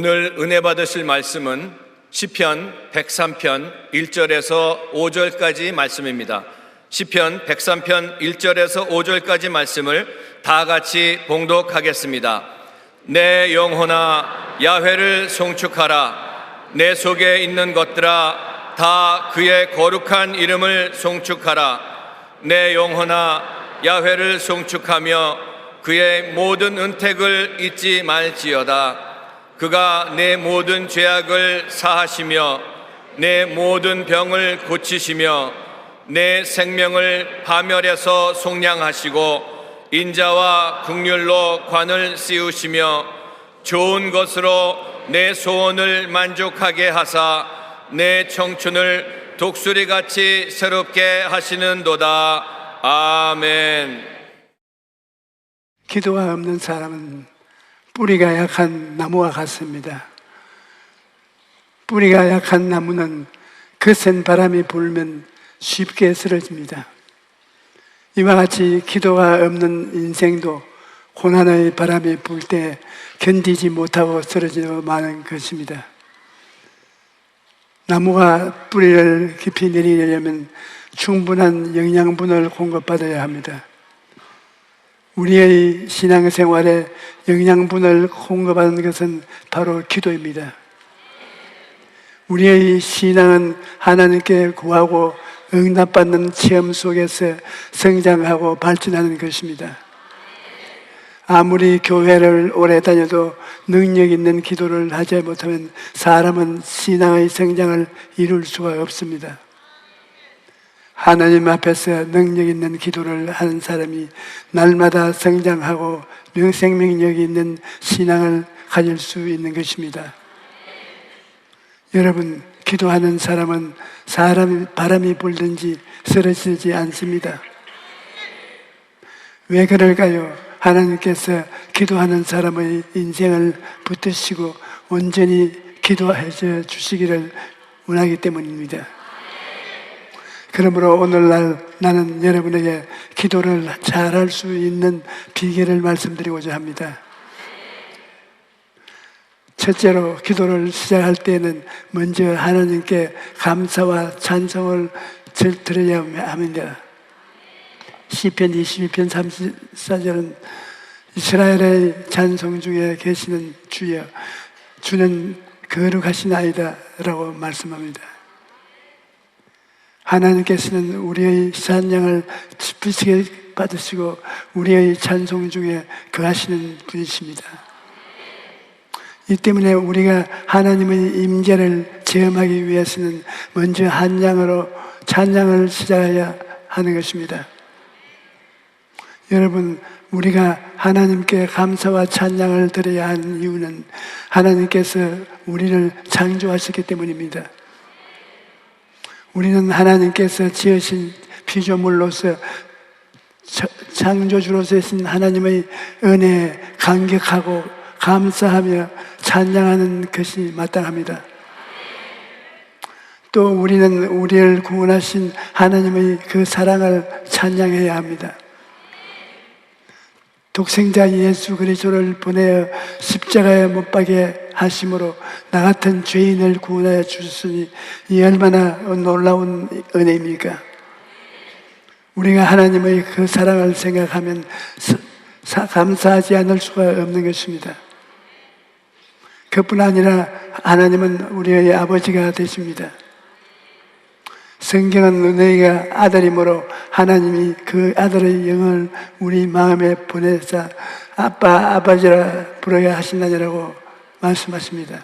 오늘 은혜 받으실 말씀은 시편 103편 1절에서 5절까지 말씀입니다. 시편 103편 1절에서 5절까지 말씀을 다 같이 봉독하겠습니다. 내 영혼아 야훼를 송축하라. 내 속에 있는 것들아 다 그의 거룩한 이름을 송축하라. 내 영혼아 야훼를 송축하며 그의 모든 은택을 잊지 말지어다. 그가 내 모든 죄악을 사하시며 내 모든 병을 고치시며 내 생명을 파멸해서 속량하시고 인자와 긍휼로 관을 씌우시며 좋은 것으로 내 소원을 만족하게 하사 내 청춘을 독수리같이 새롭게 하시는도다. 아멘. 기도가 없는 사람은 뿌리가 약한 나무와 같습니다. 뿌리가 약한 나무는 거센 바람이 불면 쉽게 쓰러집니다. 이와 같이 기도가 없는 인생도 고난의 바람이 불 때 견디지 못하고 쓰러져 마는 것입니다. 나무가 뿌리를 깊이 내리려면 충분한 영양분을 공급받아야 합니다. 우리의 신앙생활에 영양분을 공급하는 것은 바로 기도입니다. 우리의 신앙은 하나님께 구하고 응답받는 체험 속에서 성장하고 발전하는 것입니다. 아무리 교회를 오래 다녀도 능력 있는 기도를 하지 못하면 사람은 신앙의 성장을 이룰 수가 없습니다. 하나님 앞에서 능력 있는 기도를 하는 사람이 날마다 성장하고 생명력이 있는 신앙을 가질 수 있는 것입니다. 여러분, 기도하는 사람은 바람이 불든지 쓰러지지 않습니다. 왜 그럴까요? 하나님께서 기도하는 사람의 인생을 붙드시고 온전히 기도해 주시기를 원하기 때문입니다. 그러므로 오늘날 나는 여러분에게 기도를 잘할 수 있는 비결을 말씀드리고자 합니다. 첫째로 기도를 시작할 때는 먼저 하나님께 감사와 찬송을 드려야 합니다. 시편 22편 34절은 이스라엘의 찬송 중에 계시는 주여, 주는 거룩하시나이다 라고 말씀합니다. 하나님께서는 우리의 찬양을 지푸시게 받으시고 우리의 찬송 중에 거하시는 분이십니다. 이 때문에 우리가 하나님의 임재를 체험하기 위해서는 먼저 찬양을 시작해야 하는 것입니다. 여러분, 우리가 하나님께 감사와 찬양을 드려야 하는 이유는 하나님께서 우리를 창조하셨기 때문입니다. 우리는 하나님께서 지으신 피조물로서 창조주로서 하나님의 은혜에 감격하고 감사하며 찬양하는 것이 마땅합니다. 또 우리는 우리를 구원하신 하나님의 그 사랑을 찬양해야 합니다. 독생자 예수 그리스도를 보내어 십자가에 못 박게 하심으로 나 같은 죄인을 구원하여 주셨으니 이 얼마나 놀라운 은혜입니까? 우리가 하나님의 그 사랑을 생각하면 감사하지 않을 수가 없는 것입니다. 그뿐 아니라 하나님은 우리의 아버지가 되십니다. 성경은 너희가 아들이므로 하나님이 그 아들의 영을 우리 마음에 보내사 아빠, 아버지라 부르게 하신다니라고 말씀하십니다.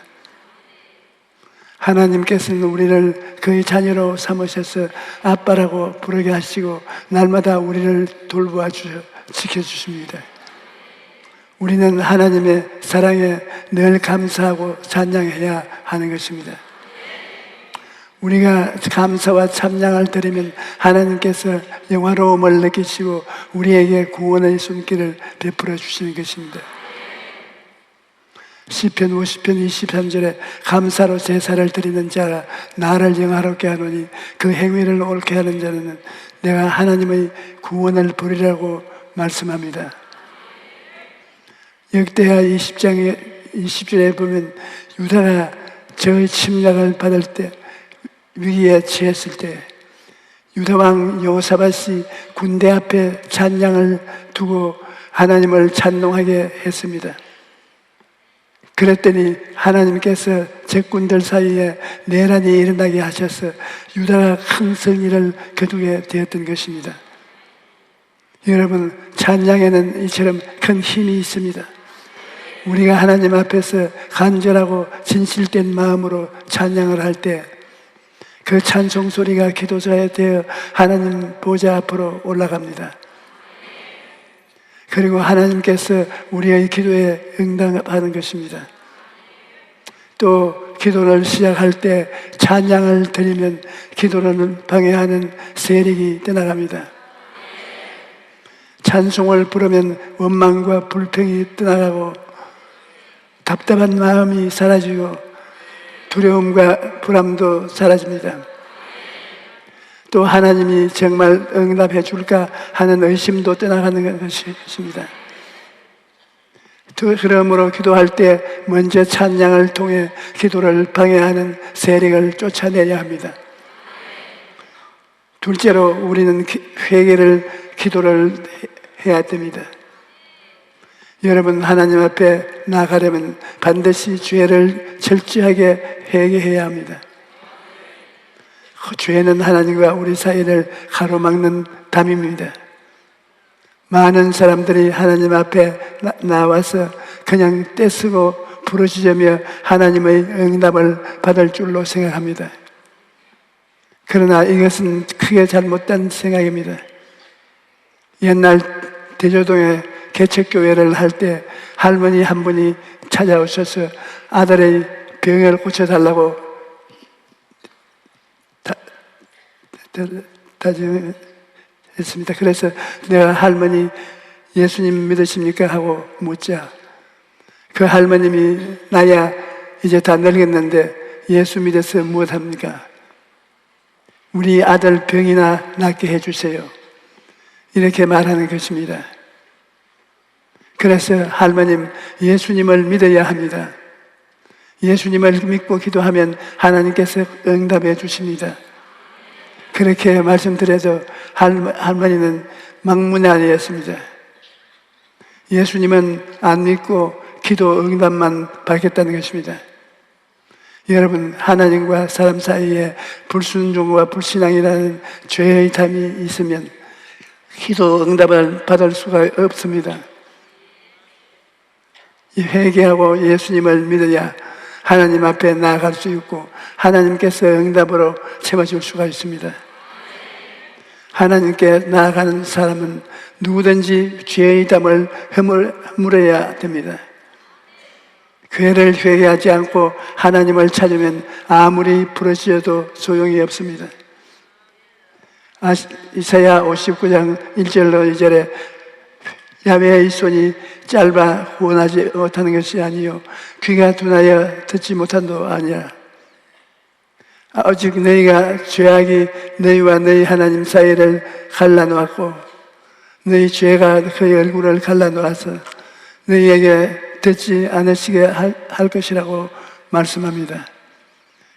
하나님께서는 우리를 그의 자녀로 삼으셔서 아빠라고 부르게 하시고 날마다 우리를 돌보아 지켜주십니다. 우리는 하나님의 사랑에 늘 감사하고 찬양해야 하는 것입니다. 우리가 감사와 찬양을 드리면 하나님께서 영화로움을 느끼시고 우리에게 구원의 손길을 베풀어 주시는 것입니다. 시편 50편 23절에 감사로 제사를 드리는 자가 나를 영화롭게 하노니 그 행위를 옳게 하는 자는 내가 하나님의 구원을 보리라고 말씀합니다. 역대하 20장에 20절에 보면 유다가 적의 침략을 받을 때, 위기에 처했을 때 유다왕 여호사밧이 군대 앞에 찬양을 두고 하나님을 찬송하게 했습니다. 그랬더니 하나님께서 적군들 사이에 내란이 일어나게 하셔서 유다가 큰 승리를 거두게 되었던 것입니다. 여러분, 찬양에는 이처럼 큰 힘이 있습니다. 우리가 하나님 앞에서 간절하고 진실된 마음으로 찬양을 할 때 그 찬송 소리가 기도자에 되어 하나님 보좌 앞으로 올라갑니다. 그리고 하나님께서 우리의 기도에 응답하는 것입니다. 또 기도를 시작할 때 찬양을 드리면 기도를 방해하는 세력이 떠나갑니다. 찬송을 부르면 원망과 불평이 떠나가고 답답한 마음이 사라지고 두려움과 불안도 사라집니다. 또 하나님이 정말 응답해 줄까 하는 의심도 떠나가는 것입니다. 그러므로 기도할 때 먼저 찬양을 통해 기도를 방해하는 세력을 쫓아내야 합니다. 둘째로 우리는 기도를 해야 됩니다. 여러분, 하나님 앞에 나가려면 반드시 죄를 철저하게 회개해야 합니다. 죄는 하나님과 우리 사이를 가로막는 담입니다. 많은 사람들이 하나님 앞에 나와서 그냥 떼쓰고 부르짖으며 하나님의 응답을 받을 줄로 생각합니다. 그러나 이것은 크게 잘못된 생각입니다. 옛날 대조동에 개척교회를 할 때 할머니 한 분이 찾아오셔서 아들의 병을 고쳐달라고 다짐했습니다. 그래서 내가 할머니 예수님 믿으십니까? 하고 묻자 그 할머님이 나야 이제 다 늙었는데 예수 믿어서 무엇합니까? 우리 아들 병이나 낫게 해주세요. 이렇게 말하는 것입니다. 그래서 할머님, 예수님을 믿어야 합니다. 예수님을 믿고 기도하면 하나님께서 응답해 주십니다. 그렇게 말씀드려도 할머니는 막무가내였습니다. 예수님은 안 믿고 기도 응답만 받겠다는 것입니다. 여러분, 하나님과 사람 사이에 불순종과 불신앙이라는 죄의 담이 있으면 기도 응답을 받을 수가 없습니다. 회개하고 예수님을 믿어야 하나님 앞에 나아갈 수 있고 하나님께서 응답으로 채워줄 수가 있습니다. 하나님께 나아가는 사람은 누구든지 죄의 담을 허물어야 됩니다. 죄를 회개하지 않고 하나님을 찾으면 아무리 부르짖어도 소용이 없습니다. 이사야 59장 1절로 2절에 야훼의 손이 짧아 구원하지 못하는 것이 아니요 귀가 둔하여 듣지 못한도 아니라 오직 너희가 죄악이 너희와 너희 하나님 사이를 갈라놓았고 너희 죄가 그의 얼굴을 갈라놓아서 너희에게 듣지 않으시게 할 것이라고 말씀합니다.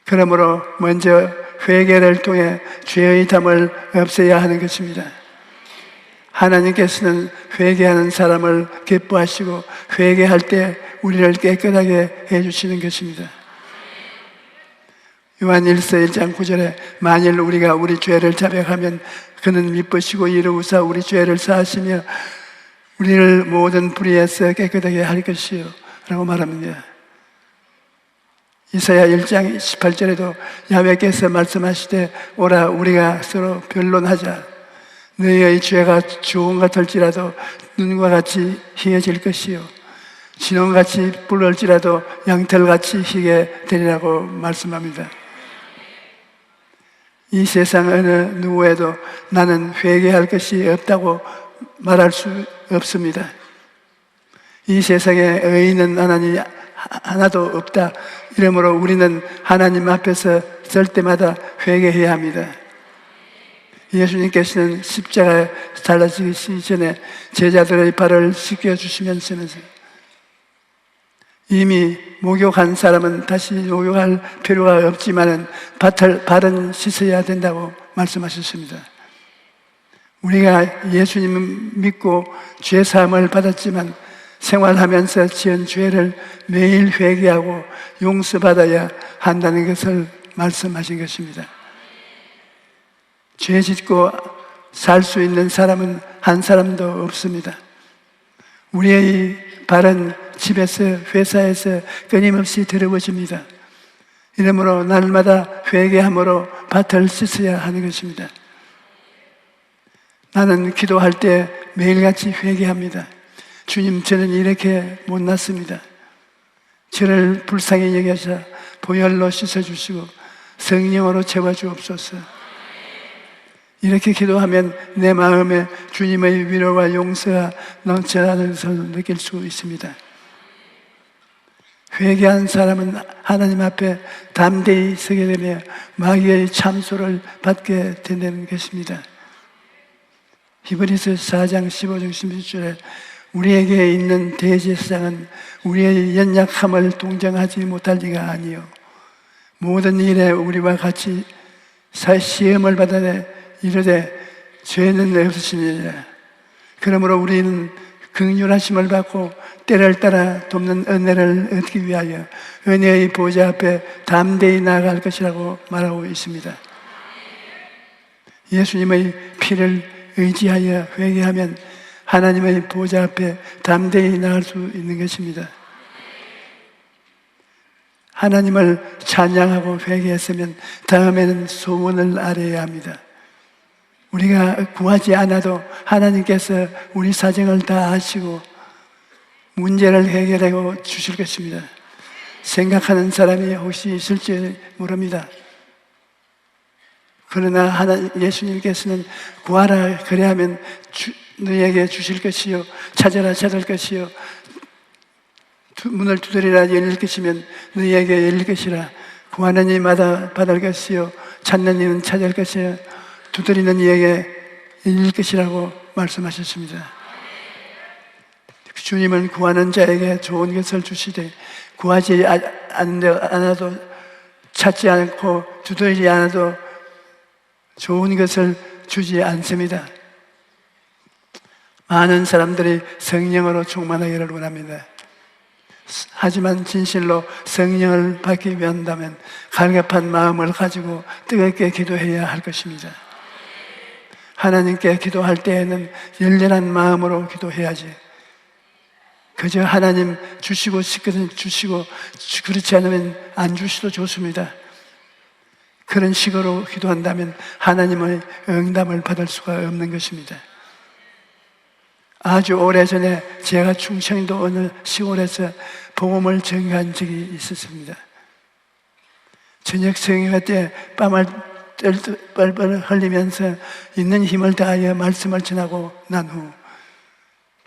그러므로 먼저 회개를 통해 죄의 담을 없애야 하는 것입니다. 하나님께서는 회개하는 사람을 기뻐하시고 회개할 때 우리를 깨끗하게 해주시는 것입니다. 요한일서 1장 9절에 만일 우리가 우리 죄를 자백하면 그는 미쁘시고 이루우사 우리 죄를 사하시며 우리를 모든 불의에서 깨끗하게 할 것이요 라고 말합니다. 이사야 1장 18절에도 야훼께서 말씀하시되 오라 우리가 서로 변론하자 너희의 죄가 주홍 같을지라도 눈과 같이 희해질 것이요 진홍같이 붉을지라도 양털같이 희게 되리라고 말씀합니다. 이 세상 어느 누구에도 나는 회개할 것이 없다고 말할 수 없습니다. 이 세상에 의인은 하나도 없다. 이러므로 우리는 하나님 앞에서 설 때마다 회개해야 합니다. 예수님께서는 십자가에 달라지기 전에 제자들의 발을 씻겨주시면서 이미 목욕한 사람은 다시 목욕할 필요가 없지만은 발은 씻어야 된다고 말씀하셨습니다. 우리가 예수님을 믿고 죄 사함을 받았지만 생활하면서 지은 죄를 매일 회개하고 용서받아야 한다는 것을 말씀하신 것입니다. 죄 짓고 살 수 있는 사람은 한 사람도 없습니다. 우리의 발은 집에서 회사에서 끊임없이 더러워집니다. 이러므로 날마다 회개함으로 밭을 씻어야 하는 것입니다. 나는 기도할 때 매일같이 회개합니다. 주님, 저는 이렇게 못났습니다. 저를 불쌍히 여겨서 보혈로 씻어주시고 성령으로 채워주옵소서. 이렇게 기도하면 내 마음에 주님의 위로와 용서가 넘쳐나는 것을 느낄 수 있습니다. 회개한 사람은 하나님 앞에 담대히 서게 되며 마귀의 참소를 받게 된다는 것입니다. 히브리서 4장 15절 16절에 우리에게 있는 대제사장은 우리의 연약함을 동정하지 못할 리가 아니요 모든 일에 우리와 같이 시험을 받아내 이르되 죄는 없으시니라. 그러므로 우리는 긍휼하심을 받고 때를 따라 돕는 은혜를 얻기 위하여 은혜의 보좌 앞에 담대히 나아갈 것이라고 말하고 있습니다. 예수님의 피를 의지하여 회개하면 하나님의 보좌 앞에 담대히 나갈 수 있는 것입니다. 하나님을 찬양하고 회개했으면 다음에는 소원을 아뢰어야 합니다. 우리가 구하지 않아도 하나님께서 우리 사정을 다 아시고 문제를 해결하고 주실 것입니다. 생각하는 사람이 혹시 있을지 모릅니다. 그러나 예수님께서는 구하라 그래야면 너희에게 주실 것이요 찾아라 찾을 것이요 문을 두드리라 열릴 것이면 너희에게 열릴 것이라. 구하는 이마다 받을 것이요 찾는 이는 찾을 것이요 두드리는 이에게 열릴 것이라고 말씀하셨습니다. 주님은 구하는 자에게 좋은 것을 주시되 구하지 않아도 찾지 않고 두드리지 않아도 좋은 것을 주지 않습니다. 많은 사람들이 성령으로 충만하기를 원합니다. 하지만 진실로 성령을 받기 위한다면 갈급한 마음을 가지고 뜨겁게 기도해야 할 것입니다. 하나님께 기도할 때에는 열렬한 마음으로 기도해야지. 그저 하나님 주시고 싶거든 주시고 그렇지 않으면 안 주시도 좋습니다. 그런 식으로 기도한다면 하나님의 응답을 받을 수가 없는 것입니다. 아주 오래전에 제가 충청도 어느 시골에서 복음을 전가한 적이 있었습니다. 저녁 성회가 때 뺨을 뻘뻘 흘리면서 있는 힘을 다하여 말씀을 전하고 난 후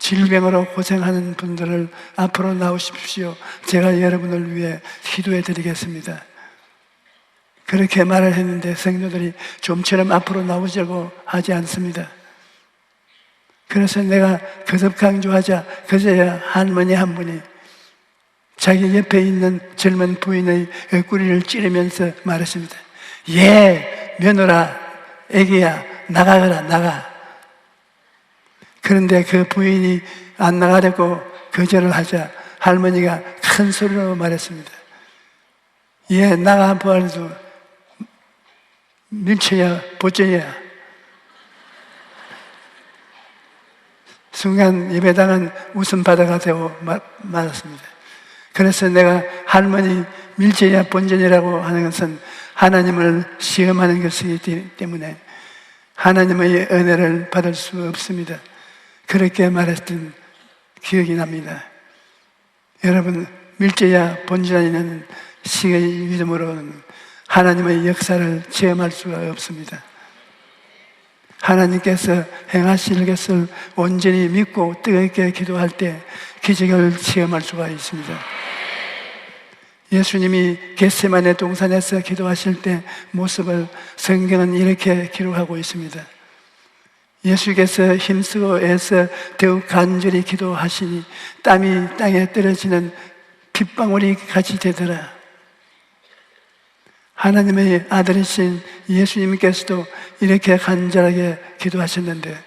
질병으로 고생하는 분들을 앞으로 나오십시오. 제가 여러분을 위해 기도해 드리겠습니다. 그렇게 말을 했는데 성도들이 좀처럼 앞으로 나오자고 하지 않습니다. 그래서 내가 거듭 강조하자 그제야 할머니 한 분이 자기 옆에 있는 젊은 부인의 옆구리를 찌르면서 말했습니다. 예, 며느라, 애기야, 나가거라, 나가. 그런데 그 부인이 안 나가려고 거절을 하자 할머니가 큰 소리로 말했습니다. 예, 나가 보아도 밀쳐야 보전이야. 순간 예배당은 웃음바다가 되고 말았습니다. 그래서 내가 할머니 밀쳐야 본전이라고 하는 것은 하나님을 시험하는 것이기 때문에 하나님의 은혜를 받을 수 없습니다. 그렇게 말했던 기억이 납니다. 여러분, 밀쳐야 본전이라는 시의 믿음으로는 하나님의 역사를 체험할 수가 없습니다. 하나님께서 행하실 것을 온전히 믿고 뜨겁게 기도할 때 기적을 체험할 수가 있습니다. 예수님이 겟세마네 동산에서 기도하실 때 모습을 성경은 이렇게 기록하고 있습니다. 예수께서 힘쓰고 애써 더욱 간절히 기도하시니 땀이 땅에 떨어지는 핏방울이 같이 되더라. 하나님의 아들이신 예수님께서도 이렇게 간절하게 기도하셨는데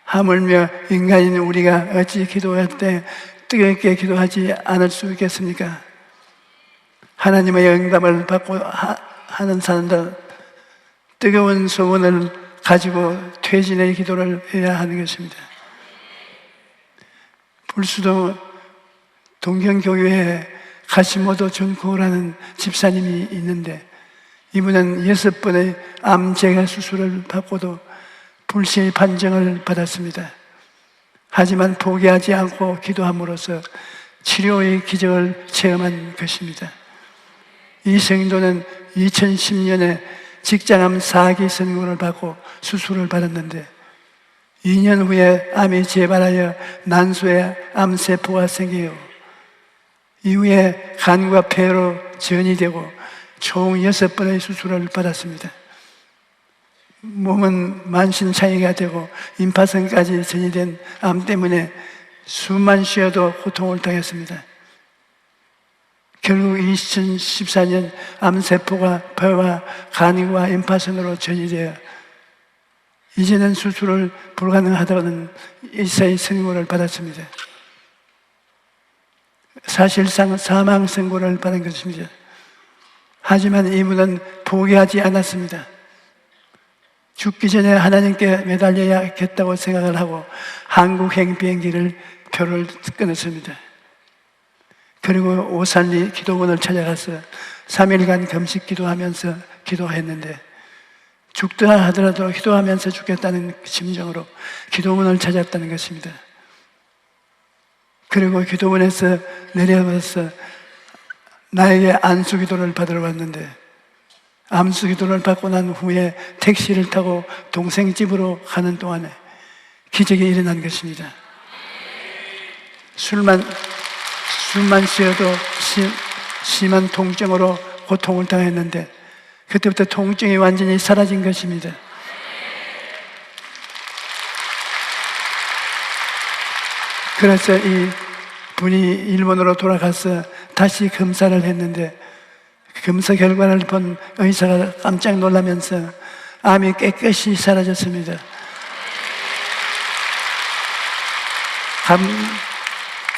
하물며 인간인 우리가 어찌 기도할 때 뜨겁게 기도하지 않을 수 있겠습니까? 하나님의 응답을 받고 하는 사람들 뜨거운 소원을 가지고 퇴진의 기도를 해야 하는 것입니다. 불수도 동경교회에 가시모도 준코라는 집사님이 있는데 이분은 6번의 암제가 수술을 받고도 불시의 판정을 받았습니다. 하지만 포기하지 않고 기도함으로써 치료의 기적을 체험한 것입니다. 이 성도는 2010년에 직장암 4기 선고를 받고 수술을 받았는데 2년 후에 암이 재발하여 난소에 암세포가 생겨요. 이후에 간과 폐로 전이 되고 총 6번의 수술을 받았습니다. 몸은 만신창이가 되고 임파선까지 전이 된 암 때문에 숨만 쉬어도 고통을 당했습니다. 결국 2014년 암세포가 폐와 간과 임파선으로 전이되어 이제는 수술을 불가능하다는 의사의 선고를 받았습니다. 사실상 사망 선고를 받은 것입니다. 하지만 이분은 포기하지 않았습니다. 죽기 전에 하나님께 매달려야겠다고 생각을 하고 한국행 비행기를 표를 끊었습니다. 그리고 오산리 기도원을 찾아가서 3일간 금식 기도하면서 기도했는데 죽더라 하더라도 기도하면서 죽겠다는 심정으로 기도원을 찾았다는 것입니다. 그리고 기도원에서 내려와서 나에게 안수기도를 받으러 왔는데 암수기도를 받고 난 후에 택시를 타고 동생 집으로 가는 동안에 기적이 일어난 것입니다. 숨만 쉬어도 심한 통증으로 고통을 당했는데 그때부터 통증이 완전히 사라진 것입니다. 그래서 이 분이 일본으로 돌아가서 다시 검사를 했는데 검사 결과를 본 의사가 깜짝 놀라면서 암이 깨끗이 사라졌습니다.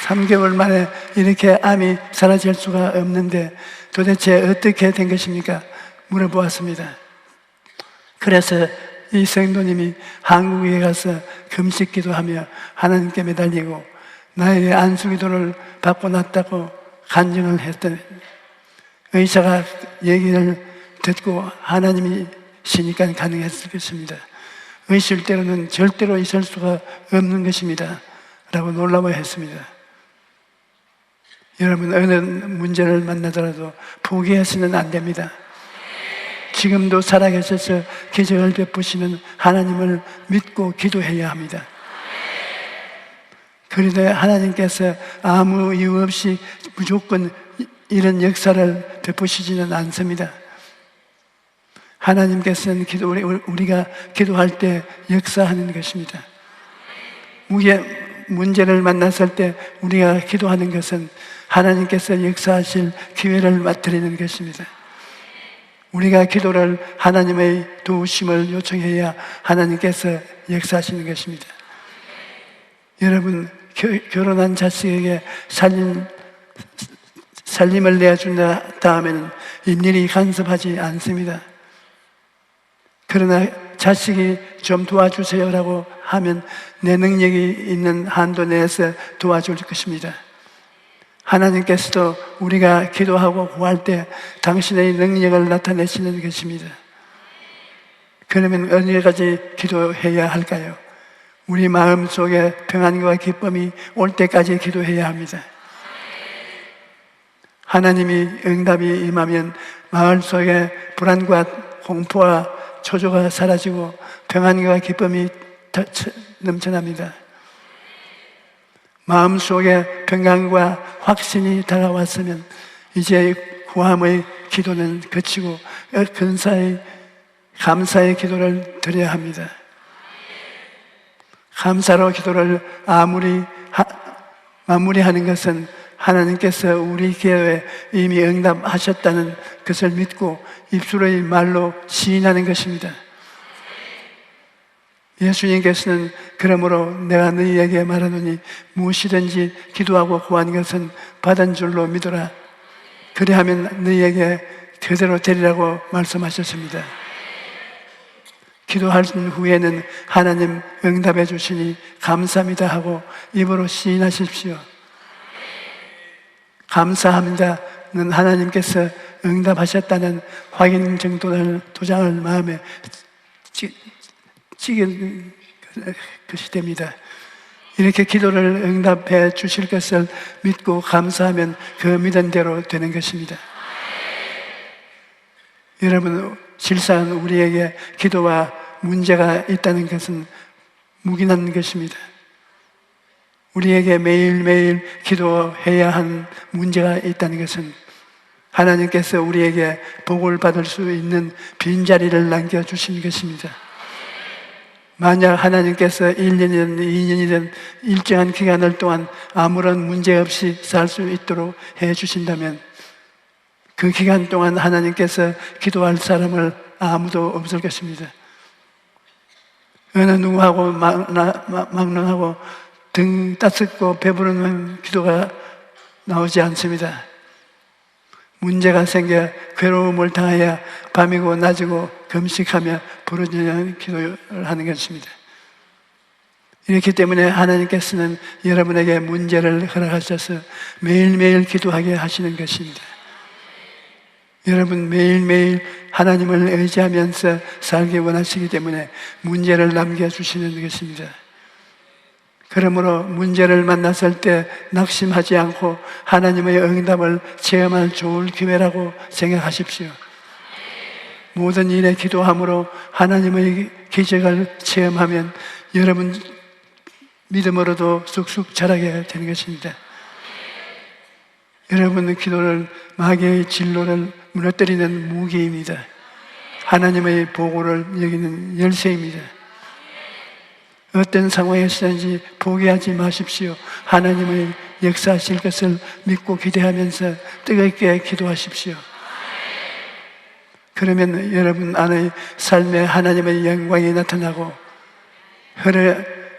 3개월 만에 이렇게 암이 사라질 수가 없는데 도대체 어떻게 된 것입니까? 물어보았습니다. 그래서 이 성도님이 한국에 가서 금식 기도하며 하나님께 매달리고 나에게 안수기도를 받고 났다고 간증을 했더니 의사가 얘기를 듣고 하나님이시니까 가능했을 것입니다. 의실 때로는 절대로 있을 수가 없는 것입니다 라고 놀라워했습니다. 여러분, 어느 문제를 만나더라도 포기해서는 안 됩니다. 지금도 살아계셔서 기적을 베푸시는 하나님을 믿고 기도해야 합니다. 그런데 하나님께서 아무 이유 없이 무조건 이런 역사를 베푸시지는 않습니다. 하나님께서는 우리가 기도할 때 역사하는 것입니다. 문제를 만났을 때 우리가 기도하는 것은 하나님께서 역사하실 기회를 맡드리는 것입니다. 우리가 기도를 하나님의 도우심을 요청해야 하나님께서 역사하시는 것입니다. 여러분, 결혼한 자식에게 살림을 내준 다음에는 일일이 간섭하지 않습니다. 그러나 자식이 좀 도와주세요라고 하면 내 능력이 있는 한도 내에서 도와줄 것입니다. 하나님께서도 우리가 기도하고 구할 때 당신의 능력을 나타내시는 것입니다. 그러면 어디까지 기도해야 할까요? 우리 마음속에 평안과 기쁨이 올 때까지 기도해야 합니다. 하나님이 응답이 임하면 마을 속에 불안과 공포와 초조가 사라지고 평안과 기쁨이 넘쳐납니다. 마음속에 평강과 확신이 다가왔으면 이제 구함의 기도는 그치고 근사의 감사의 기도를 드려야 합니다. 감사로 기도를 마무리하는 것은 하나님께서 우리 기도에 이미 응답하셨다는 것을 믿고 입술의 말로 시인하는 것입니다. 예수님께서는 그러므로 내가 너희에게 말하노니 무엇이든지 기도하고 구한 것은 받은 줄로 믿어라. 그리하면 너희에게 그대로 되리라고 말씀하셨습니다. 기도하신 후에는 하나님 응답해 주시니 감사합니다 하고 입으로 시인하십시오. 감사합니다는 하나님께서 응답하셨다는 확인 정도를 도장을 마음에 찍은 것이 됩니다. 이렇게 기도를 응답해 주실 것을 믿고 감사하면 그 믿은 대로 되는 것입니다. 여러분, 실상 우리에게 기도와 문제가 있다는 것은 묵인한 것입니다. 우리에게 매일매일 기도해야 한 문제가 있다는 것은 하나님께서 우리에게 복을 받을 수 있는 빈자리를 남겨주신 것입니다. 만약 하나님께서 1년이든 2년이든 일정한 기간을 동안 아무런 문제 없이 살 수 있도록 해 주신다면 그 기간 동안 하나님께서 기도할 사람을 아무도 없을 것입니다. 어느 누구하고 막론하고 등 따숩고 배부르는 기도가 나오지 않습니다. 문제가 생겨 괴로움을 당하여 밤이고 낮이고 금식하며 부르짖는 기도를 하는 것입니다. 이렇기 때문에 하나님께서는 여러분에게 문제를 허락하셔서 매일매일 기도하게 하시는 것입니다. 여러분 매일매일 하나님을 의지하면서 살기 원하시기 때문에 문제를 남겨주시는 것입니다. 그러므로 문제를 만났을 때 낙심하지 않고 하나님의 응답을 체험할 좋은 기회라고 생각하십시오. 모든 일에 기도함으로 하나님의 기적을 체험하면 여러분 믿음으로도 쑥쑥 자라게 되는 것입니다. 여러분의 기도를 마귀의 진로를 무너뜨리는 무기입니다. 하나님의 보고를 여기는 열쇠입니다. 어떤 상황에서든지 포기하지 마십시오. 하나님의 역사하실 것을 믿고 기대하면서 뜨겁게 기도하십시오. 그러면 여러분 안의 삶에 하나님의 영광이 나타나고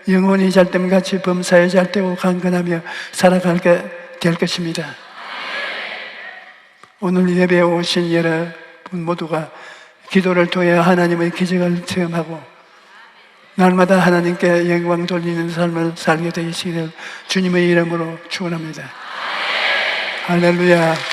영혼이 잘됨같이 범사에 잘되고 강건하며 살아가게 될 것입니다. 오늘 예배에 오신 여러분 모두가 기도를 통해 하나님의 기적을 체험하고 날마다 하나님께 영광 돌리는 삶을 살게 되시기를 주님의 이름으로 축원합니다. 할렐루야.